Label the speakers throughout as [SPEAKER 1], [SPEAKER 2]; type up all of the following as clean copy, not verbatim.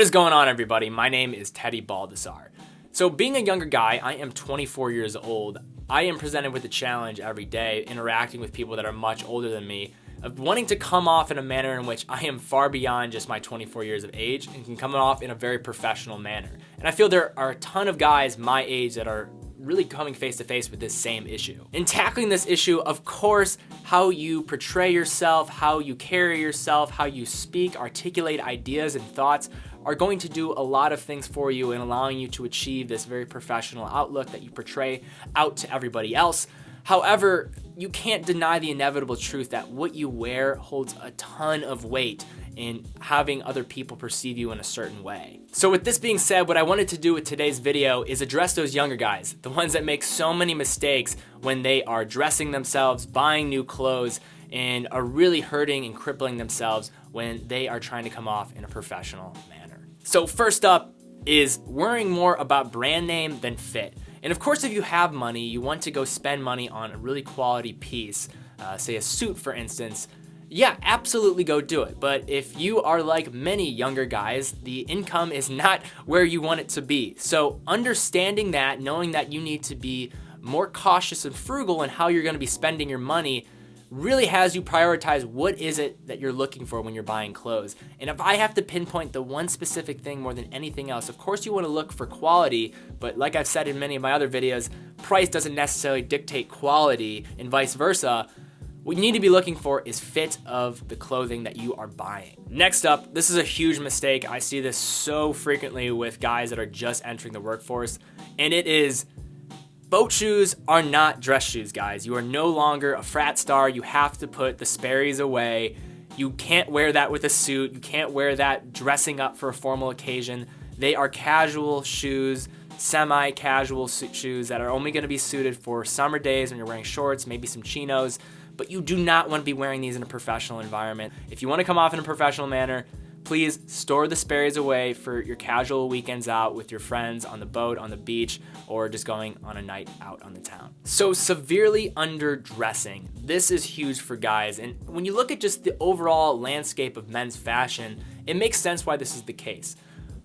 [SPEAKER 1] What is going on, everybody? My name is Teddy Baldassarre. So being a younger guy, I am 24 years old. I am presented with a challenge every day, interacting with people that are much older than me, of wanting to come off in a manner in which I am far beyond just my 24 years of age and can come off in a very professional manner. And I feel there are a ton of guys my age that are really coming face to face with this same issue. In tackling this issue, of course, how you portray yourself, how you carry yourself, how you speak, articulate ideas and thoughts are going to do a lot of things for you in allowing you to achieve this very professional outlook that you portray out to everybody else. However, you can't deny the inevitable truth that what you wear holds a ton of weight in having other people perceive you in a certain way. So with this being said, what I wanted to do with today's video is address those younger guys, the ones that make so many mistakes when they are dressing themselves, buying new clothes, and are really hurting and crippling themselves when they are trying to come off in a professional manner. So first up is worrying more about brand name than fit. And of course, if you have money, you want to go spend money on a really quality piece, say a suit for instance, yeah, absolutely go do it. But if you are like many younger guys, the income is not where you want it to be. So understanding that, knowing that you need to be more cautious and frugal in how you're going to be spending your money really has you prioritize what is it that you're looking for when you're buying clothes. And if I have to pinpoint the one specific thing more than anything else, of course you want to look for quality, but like I've said in many of my other videos, price doesn't necessarily dictate quality and vice versa. What you need to be looking for is fit of the clothing that you are buying. Next up, this is a huge mistake. I see this so frequently with guys that are just entering the workforce, and it is boat shoes are not dress shoes, guys. You are no longer a frat star. You have to put the Sperry's away. You can't wear that with a suit. You can't wear that dressing up for a formal occasion. They are casual shoes, semi-casual shoes that are only going to be suited for summer days when you're wearing shorts, maybe some chinos, but you do not want to be wearing these in a professional environment. If you want to come off in a professional manner, please store the Sperry's away for your casual weekends out with your friends on the boat, on the beach, or just going on a night out on the town. So severely underdressing. This is huge for guys. And when you look at just the overall landscape of men's fashion, it makes sense why this is the case.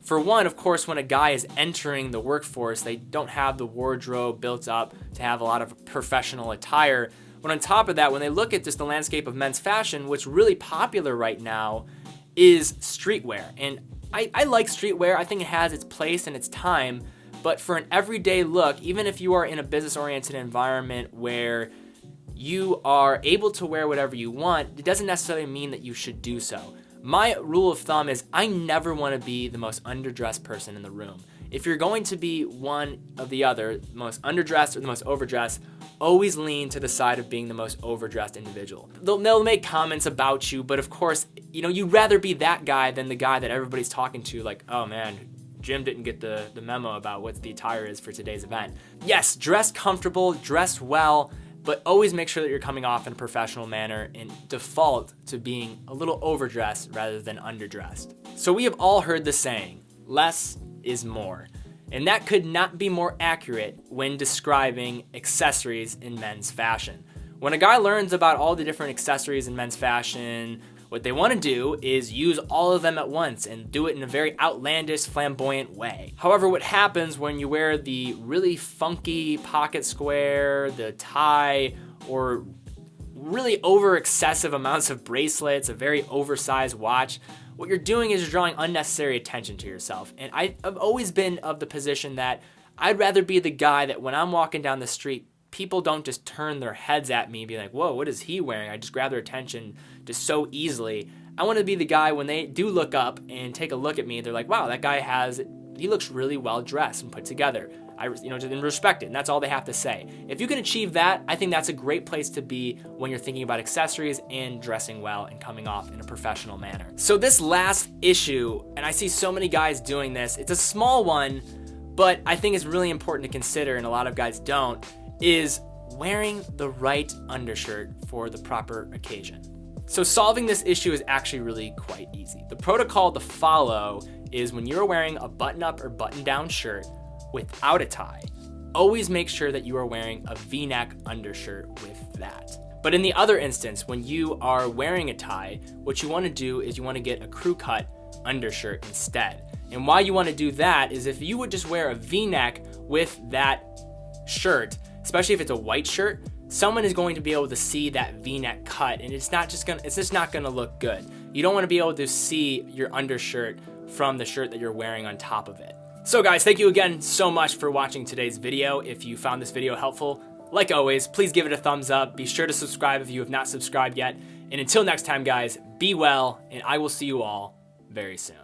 [SPEAKER 1] For one, of course, when a guy is entering the workforce, they don't have the wardrobe built up to have a lot of professional attire. But on top of that, when they look at just the landscape of men's fashion, what's really popular right now is streetwear. And I like streetwear. I think it has its place and its time, but for an everyday look, even if you are in a business-oriented environment where you are able to wear whatever you want, it doesn't necessarily mean that you should do so. My rule of thumb is I never want to be the most underdressed person in the room. If you're going to be one of the other, the most underdressed or the most overdressed, always lean to the side of being the most overdressed individual. They'll make comments about you, but of course, you'd rather be that guy than the guy that everybody's talking to, like, oh man, Jim didn't get the memo about what the attire is for today's event. Yes, dress comfortable, dress well, but always make sure that you're coming off in a professional manner and default to being a little overdressed rather than underdressed. So we have all heard the saying, less is more. And that could not be more accurate when describing accessories in men's fashion. When a guy learns about all the different accessories in men's fashion, what they want to do is use all of them at once and do it in a very outlandish, flamboyant way. However, what happens when you wear the really funky pocket square, the tie, or really over excessive amounts of bracelets, a very oversized watch, what you're doing is you're drawing unnecessary attention to yourself. And I've always been of the position that I'd rather be the guy that when I'm walking down the street, people don't just turn their heads at me and be like, whoa, what is he wearing? I just grab their attention just so easily. I want to be the guy when they do look up and take a look at me, they're like, wow, that guy he looks really well dressed and put together. Just respect it, and that's all they have to say. If you can achieve that, I think that's a great place to be when you're thinking about accessories and dressing well and coming off in a professional manner. So this last issue, and I see so many guys doing this, it's a small one, but I think it's really important to consider, and a lot of guys don't, is wearing the right undershirt for the proper occasion. So solving this issue is actually really quite easy. The protocol to follow is when you're wearing a button-up or button-down shirt without a tie, always make sure that you are wearing a V-neck undershirt with that. But in the other instance, when you are wearing a tie, what you want to do is you want to get a crew cut undershirt instead. And why you want to do that is if you would just wear a V-neck with that shirt, especially if it's a white shirt, someone is going to be able to see that V-neck cut, and it's just not gonna look good. You don't want to be able to see your undershirt from the shirt that you're wearing on top of it. So guys, thank you again so much for watching today's video. If you found this video helpful, like always, please give it a thumbs up. Be sure to subscribe if you have not subscribed yet. And until next time, guys, be well, and I will see you all very soon.